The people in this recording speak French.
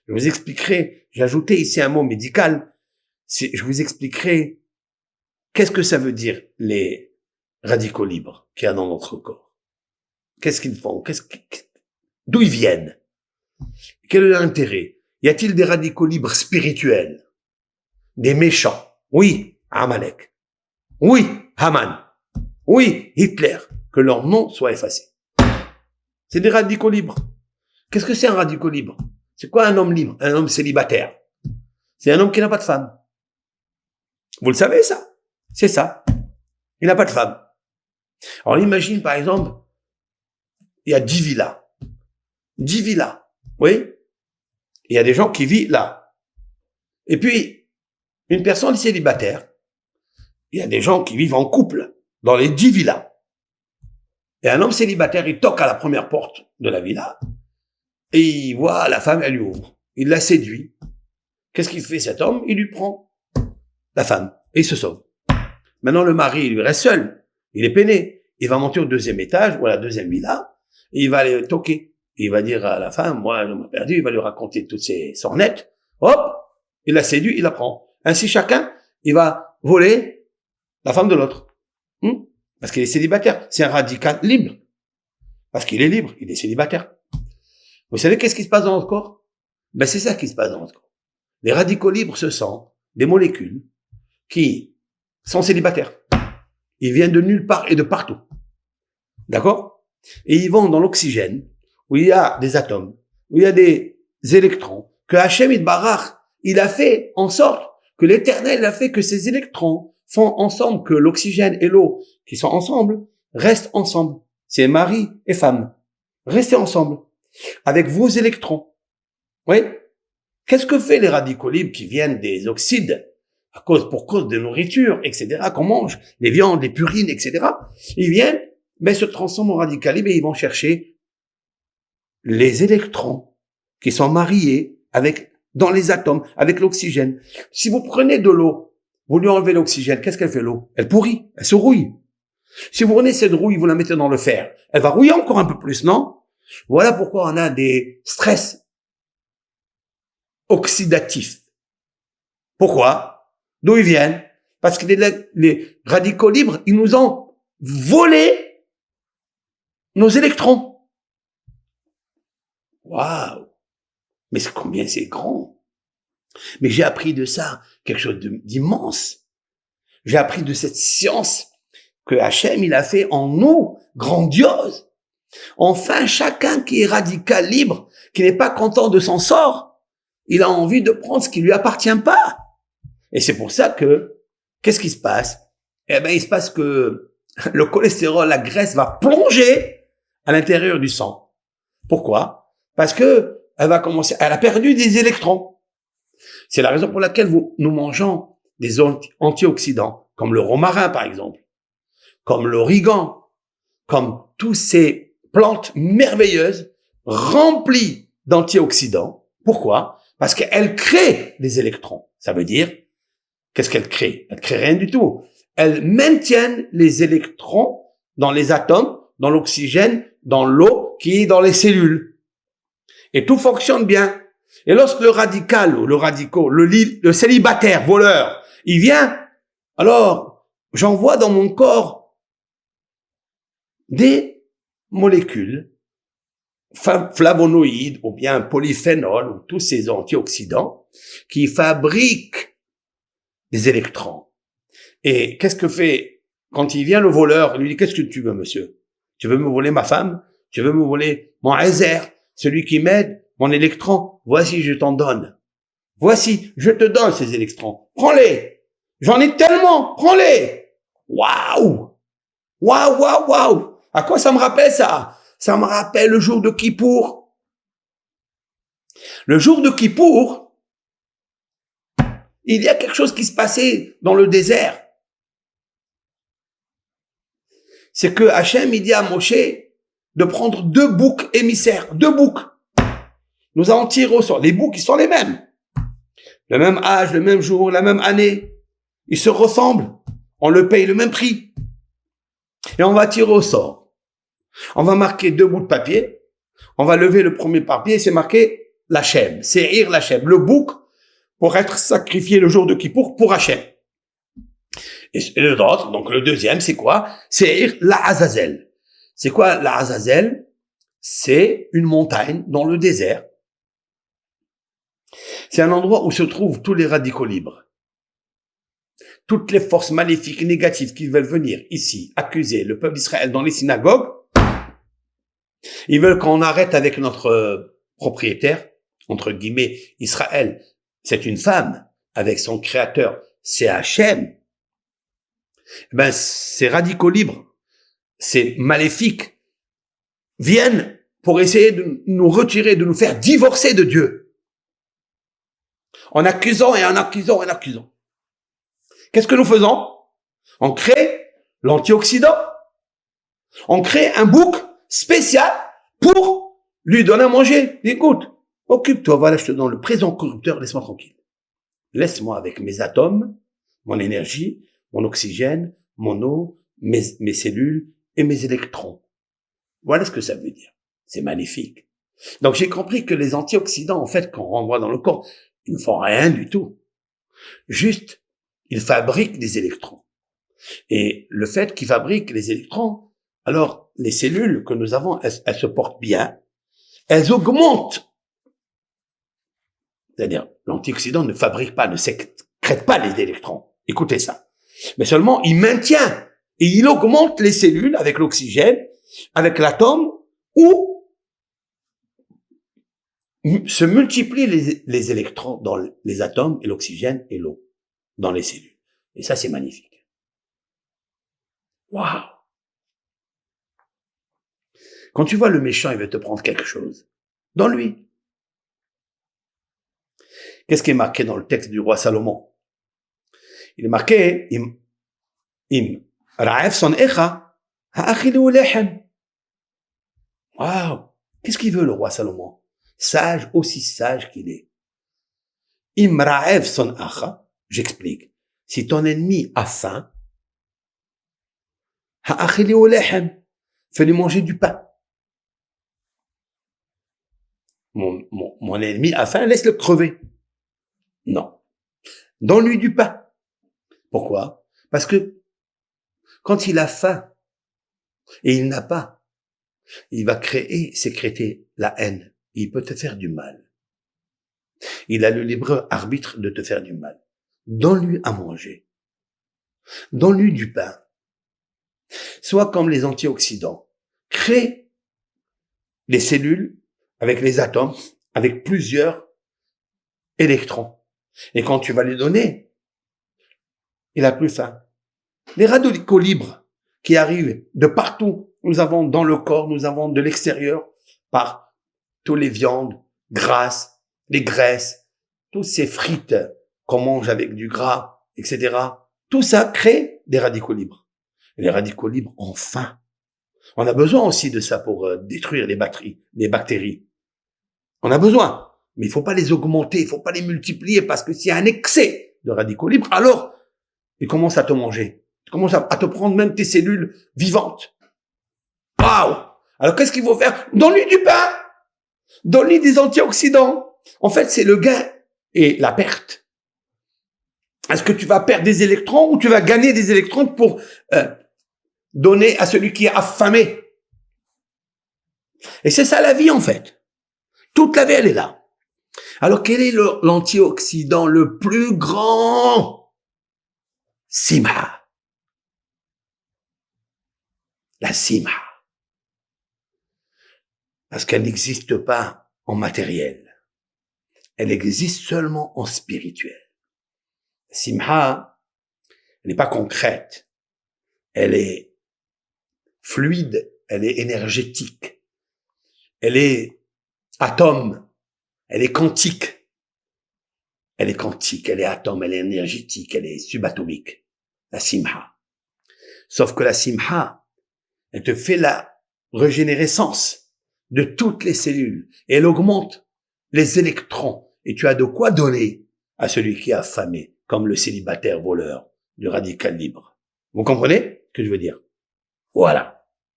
Je vous expliquerai, j'ai ajouté ici un mot médical, je vous expliquerai qu'est-ce que ça veut dire les radicaux libres qu'il y a dans notre corps. Qu'est-ce qu'ils font? D'où ils viennent? Quel est l'intérêt? Y a-t-il des radicaux libres spirituels? Des méchants? Oui, Amalek. Oui, Haman. Oui, Hitler. Que leur nom soit effacé. C'est des radicaux libres. Qu'est-ce que c'est un radical libre? C'est quoi un homme libre? Un homme célibataire. C'est un homme qui n'a pas de femme. Vous le savez, ça? C'est ça. Il n'a pas de femme. Alors, imagine, par exemple, il y a 10 villas. 10 villas. Oui? Il y a des gens qui vivent là. Et puis, une personne célibataire. Il y a des gens qui vivent en couple dans les 10 villas. Et un homme célibataire, il toque à la première porte de la villa et il voit la femme, elle lui ouvre. Il la séduit. Qu'est-ce qu'il fait cet homme? Il lui prend la femme et il se sauve. Maintenant, le mari, il lui reste seul. Il est peiné. Il va monter au 2e étage ou à la 2e villa et il va aller toquer. Il va dire à la femme, moi, je m'ai perdu. Il va lui raconter toutes ses sornettes. Hop, il la séduit, il la prend. Ainsi, chacun, il va voler la femme de l'autre. Parce qu'il est célibataire. C'est un radical libre. Parce qu'il est libre, il est célibataire. Vous savez qu'est-ce qui se passe dans notre corps? Ben, c'est ça qui se passe dans notre corps. Les radicaux libres, ce sont des molécules qui sont célibataires. Ils viennent de nulle part et de partout. D'accord? Et ils vont dans l'oxygène, où il y a des atomes, où il y a des électrons, que Hachem Yitbarach, il a fait en sorte que l'Éternel a fait que ces électrons font ensemble, que l'oxygène et l'eau qui sont ensemble restent ensemble. C'est mari et femme. Restez ensemble. Avec vos électrons. Oui? Qu'est-ce que fait les radicaux libres qui viennent des oxydes pour cause de nourriture, etc., qu'on mange, les viandes, les purines, etc. Ils viennent, se transforment en radicaux libres et ils vont chercher les électrons qui sont mariés dans les atomes, avec l'oxygène. Si vous prenez de l'eau, vous lui enlevez l'oxygène, qu'est-ce qu'elle fait l'eau? Elle pourrit, elle se rouille. Si vous prenez cette rouille, vous la mettez dans le fer, elle va rouiller encore un peu plus, non? Voilà pourquoi on a des stress oxydatifs. Pourquoi? D'où ils viennent? Parce que les radicaux libres, ils nous ont volé nos électrons. Waouh! Mais combien c'est grand! Mais j'ai appris de ça quelque chose d'immense. J'ai appris de cette science que Hachem, il a fait en nous, grandiose. Enfin, chacun qui est radical libre, qui n'est pas content de son sort, il a envie de prendre ce qui lui appartient pas. Et c'est pour ça que, qu'est-ce qui se passe? Il se passe que le cholestérol, la graisse va plonger à l'intérieur du sang. Pourquoi? Parce que elle a perdu des électrons. C'est la raison pour laquelle nous mangeons des antioxydants, comme le romarin, par exemple, comme l'origan, comme toutes ces plantes merveilleuses remplies d'antioxydants. Pourquoi? Parce qu'elles créent des électrons. Ça veut dire, qu'est-ce qu'elles créent? Elles créent rien du tout. Elles maintiennent les électrons dans les atomes, dans l'oxygène, dans l'eau qui est dans les cellules. Et tout fonctionne bien. Et lorsque le radical, ou le célibataire, voleur, il vient, alors, j'envoie dans mon corps des molécules, flavonoïdes, ou bien polyphénols, ou tous ces antioxydants, qui fabriquent des électrons. Et qu'est-ce que fait, quand il vient le voleur, il lui dit, qu'est-ce que tu veux, monsieur? Tu veux me voler ma femme? Tu veux me voler mon Ezer, celui qui m'aide? Mon électron, voici, je t'en donne. Voici, je te donne ces électrons. Prends-les. J'en ai tellement. Prends-les. Waouh. Waouh, waouh, waouh. À quoi ça me rappelle ça? Ça me rappelle le jour de Kippour. Le jour de Kippour, il y a quelque chose qui se passait dans le désert. C'est que Hachem, il dit à Moshe de prendre 2 boucs émissaires. 2 boucs. Nous allons tirer au sort. Les boucs, ils sont les mêmes. Le même âge, le même jour, la même année. Ils se ressemblent. On le paye le même prix. Et on va tirer au sort. On va marquer 2 bouts de papier. On va lever le premier papier et c'est marqué l'Hachem. Se'ir l'Hachem. Le bouc pour être sacrifié le jour de Kippour pour Hachem. Et l'autre, donc le deuxième, c'est quoi? Se'ir l'Azazel. C'est quoi l'Azazel? C'est une montagne dans le désert. C'est un endroit où se trouvent tous les radicaux libres. Toutes les forces maléfiques, négatives qui veulent venir ici, accuser le peuple d'Israël dans les synagogues, ils veulent qu'on arrête avec notre propriétaire, entre guillemets, Israël. C'est une femme, avec son créateur, c'est Hachem. Ben, ces radicaux libres, ces maléfiques, viennent pour essayer de nous retirer, de nous faire divorcer de Dieu. En accusant et en accusant et en accusant. Qu'est-ce que nous faisons? On crée l'antioxydant. On crée un bouc spécial pour lui donner à manger. Écoute, occupe-toi, voilà, je te donne le présent corrupteur, laisse-moi tranquille. Laisse-moi avec mes atomes, mon énergie, mon oxygène, mon eau, mes cellules et mes électrons. Voilà ce que ça veut dire. C'est magnifique. Donc j'ai compris que les antioxydants, en fait, qu'on renvoie dans le corps, ils ne font rien du tout. Juste, ils fabriquent des électrons. Et le fait qu'ils fabriquent les électrons, alors les cellules que nous avons, elles se portent bien, elles augmentent. C'est-à-dire, l'antioxydant ne fabrique pas, ne sécrète pas les électrons. Écoutez ça. Mais seulement, il maintient et il augmente les cellules avec l'oxygène, avec l'atome, ou se multiplient les électrons dans les atomes et l'oxygène et l'eau dans les cellules. Et ça, c'est magnifique. Waouh! Quand tu vois le méchant, il veut te prendre quelque chose. Dans lui. Qu'est-ce qui est marqué dans le texte du roi Salomon? Il est marqué, im ra'ef son echa, ha'achilu lechem. Waouh! Qu'est-ce qu'il veut, le roi Salomon? Sage, aussi sage qu'il est. Im ra'ef son echa, j'explique. Si ton ennemi a faim, ha'achilu lechem, fais-lui manger du pain. Mon ennemi a faim, laisse-le crever. Non. Donne-lui du pain. Pourquoi? Parce que quand il a faim et il n'a pas, il va sécréter la haine. Il peut te faire du mal. Il a le libre arbitre de te faire du mal. Donne-lui à manger. Donne-lui du pain. Soit comme les antioxydants. Crée les cellules avec les atomes, avec plusieurs électrons. Et quand tu vas lui donner, il a plus faim. Les radicaux libres qui arrivent de partout, nous avons dans le corps, nous avons de l'extérieur, par toutes les viandes, grasses, les graisses, tous ces frites qu'on mange avec du gras, etc. Tout ça crée des radicaux libres. Et les radicaux libres ont faim. On a besoin aussi de ça pour détruire les bactéries. On a besoin. Mais il faut pas les augmenter, il faut pas les multiplier, parce que s'il y a un excès de radicaux libres, alors ils commencent à te manger. Ils commencent à te prendre même tes cellules vivantes. Waouh! Alors qu'est-ce qu'il faut faire? Donne-lui du pain! Donne-lui des antioxydants. En fait, c'est le gain et la perte. Est-ce que tu vas perdre des électrons ou tu vas gagner des électrons pour donner à celui qui est affamé? Et c'est ça la vie, en fait. Toute la vie, elle est là. Alors, quel est l'antioxydant le plus grand? Simha. La simha. Parce qu'elle n'existe pas en matériel. Elle existe seulement en spirituel. Simha, elle n'est pas concrète. Elle est fluide. Elle est énergétique. Elle est atome. Elle est quantique. Elle est quantique, elle est atome, elle est énergétique, elle est subatomique. La simha. Sauf que la simha, elle te fait la régénérescence de toutes les cellules. Et elle augmente les électrons. Et tu as de quoi donner à celui qui est affamé, comme le célibataire voleur du radical libre. Vous comprenez ce que je veux dire? Voilà.